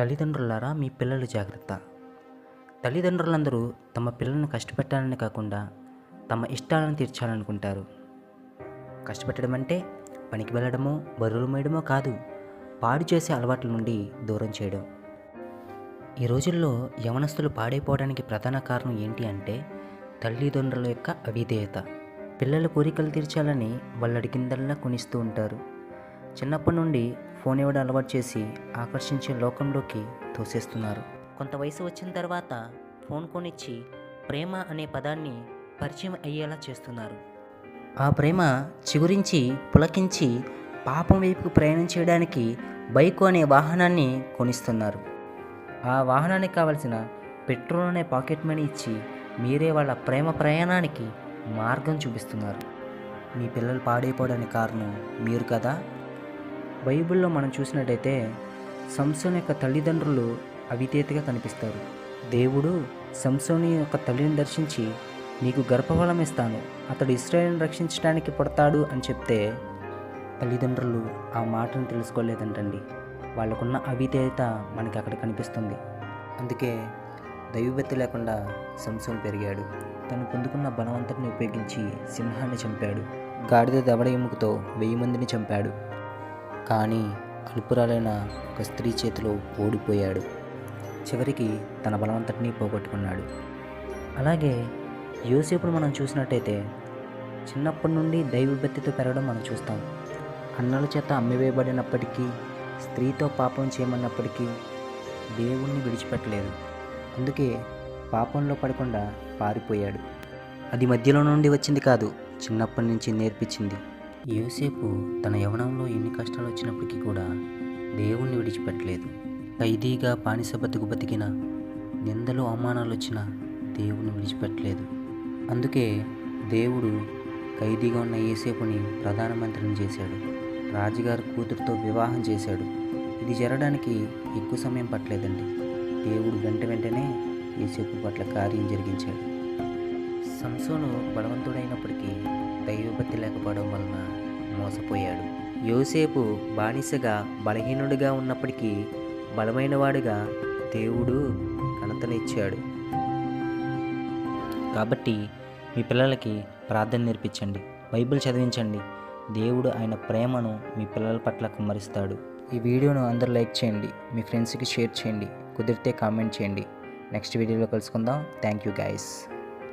తల్లిదండ్రులారా, మీ పిల్లలు జాగ్రత్త. తల్లిదండ్రులందరూ తమ పిల్లలను కష్టపెట్టాలని కాకుండా తమ ఇష్టాలను తీర్చాలనుకుంటారు. కష్టపెట్టడం అంటే పనికి వెళ్ళడమో బరువులు మోయడమో కాదు, పాడు చేసే అలవాట్ల నుండి దూరం చేయడం. ఈ రోజుల్లో యవనస్తులు పాడైపోవడానికి ప్రధాన కారణం ఏంటి అంటే తల్లిదండ్రుల యొక్క అవిధేయత. పిల్లల కోరికలు తీర్చాలని వాళ్ళు అడిగిందల్లా కొనిస్తూ ఉంటారు. చిన్నప్పటి నుండి ఫోన్ ఇవ్వడం అలవాటు చేసి ఆకర్షించే లోకంలోకి తోసేస్తున్నారు. కొంత వయసు వచ్చిన తర్వాత ఫోన్ కొనిచ్చి ప్రేమ అనే పదాన్ని పరిచయం అయ్యేలా చేస్తున్నారు. ఆ ప్రేమ చిగురించి పులకించి పాపం వైపుకు ప్రయాణం చేయడానికి బైకు అనే వాహనాన్ని కొనిస్తున్నారు. ఆ వాహనానికి కావలసిన పెట్రోల్ అనే పాకెట్ మనీ ఇచ్చి మీరే వాళ్ళ ప్రేమ ప్రయాణానికి మార్గం చూపిస్తున్నారు. మీ పిల్లలు పాడైపోవడానికి కారణం మీరు కదా. బైబిల్లో మనం చూసినట్టయితే సంసోను యొక్క తల్లిదండ్రులు అవిధేయతగా కనిపిస్తారు. దేవుడు సంసోను యొక్క తల్లిని దర్శించి నీకు గర్భఫలం ఇస్తాను, అతడు ఇశ్రాయేలును రక్షించడానికి పుడతాడు అని చెప్తే తల్లిదండ్రులు ఆ మాటను తెలుసుకోలేదంటండి. వాళ్ళకున్న అవిధేయత మనకి అక్కడ కనిపిస్తుంది. అందుకే దైవభక్తి లేకుండా సంసోను పెరిగాడు. తను పొందుకున్న బలవంతుడిని ఉపయోగించి సింహాన్ని చంపాడు. గాడిద దవడ ఎముకతో 1000 మందిని చంపాడు. కానీ అల్పురాలైన ఒక స్త్రీ చేతిలో ఓడిపోయాడు. చివరికి తన బలవంతటిని పోగొట్టుకున్నాడు. అలాగే యోసేపును మనం చూసినట్టయితే చిన్నప్పటి నుండి దైవభక్తితో పెరగడం మనం చూస్తాం. అన్నల చేత అమ్మివేయబడినప్పటికీ, స్త్రీతో పాపం చేయమన్నప్పటికీ దేవుణ్ణి విడిచిపెట్టలేదు. అందుకే పాపంలో పడకుండా పారిపోయాడు. అది మధ్యలో నుండి వచ్చింది కాదు, చిన్నప్పటి నుంచి నేర్పించింది. యోసేపు తన యవ్వనంలో ఎన్ని కష్టాలు వచ్చినప్పటికీ కూడా దేవుణ్ణి విడిచిపెట్టలేదు. ఖైదీగా బానిస బతుకు బతికిన, నిందలు అవమానాలు వచ్చినా దేవుణ్ణి విడిచిపెట్టలేదు. అందుకే దేవుడు ఖైదీగా ఉన్న యోసేపుని ప్రధానమంత్రిని చేశాడు. రాజుగారి కూతురుతో వివాహం చేశాడు. ఇది జరగడానికి ఎక్కువ సమయం పట్టలేదండి. దేవుడు వెంటనే యోసేపు పట్ల కార్యం జరిగించాడు. సంసోను బలవంతుడైనప్పటికీ దైవభక్తి లేకపోవడం వలన మోసపోయాడు. యోసేపు బానిసగా బలహీనుడిగా ఉన్నప్పటికీ బలమైనవాడుగా దేవుడు ఘనతనిచ్చాడు. కాబట్టి మీ పిల్లలకి ప్రార్థన నేర్పించండి, బైబిల్ చదివించండి. దేవుడు ఆయన ప్రేమను మీ పిల్లల పట్ల కుమ్మరిస్తాడు. ఈ వీడియోను అందరూ లైక్ చేయండి, మీ ఫ్రెండ్స్కి షేర్ చేయండి, కుదిరితే కామెంట్ చేయండి. నెక్స్ట్ వీడియోలో కలుసుకుందాం. Thank you guys.